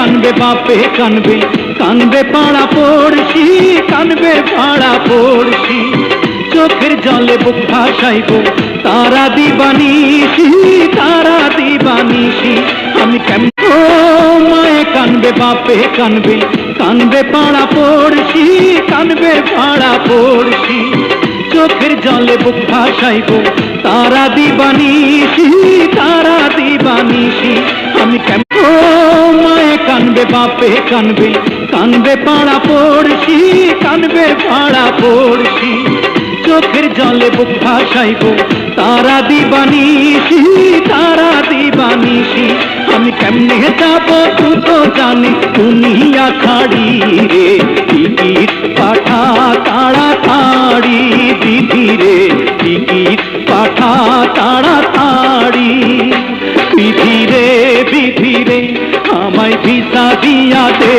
কানবে বাপে কানবে, কানবে পাড়া পড়শি, কানবে পাড়া পড়শি। চোখের জলে বুক ভাসাইব তারা দিবানিশি, তারা দিবানিশি। আমি কেমন মায়ে কানবে বাপে কানবে, কানবে পাড়া পড়শি, কানবে পাড়া পড়শি। চোখের জলে বুক ভাসাইব তারা দিবানিশি, তারা দিবানিশি। আমি কেমন মায়ে কানবে বাপে কানবে, কানবে পাড়া পড়শি, কানবে পাড়া পড়শি। চোখের জলে বুক ভাসাইব তারা দিবানিশি, তারা দিবানিশি। আমি কেমনে যাব তুই তো জানি দুনিয়া খাড়ি রে, টিকিট পাঠা তাড়াতাড়ি দিদি রে, টিকিট পাঠা তাড়াতাড়ি। বিধি রে বিধি রে আমায় ভিসা দিয়া দে।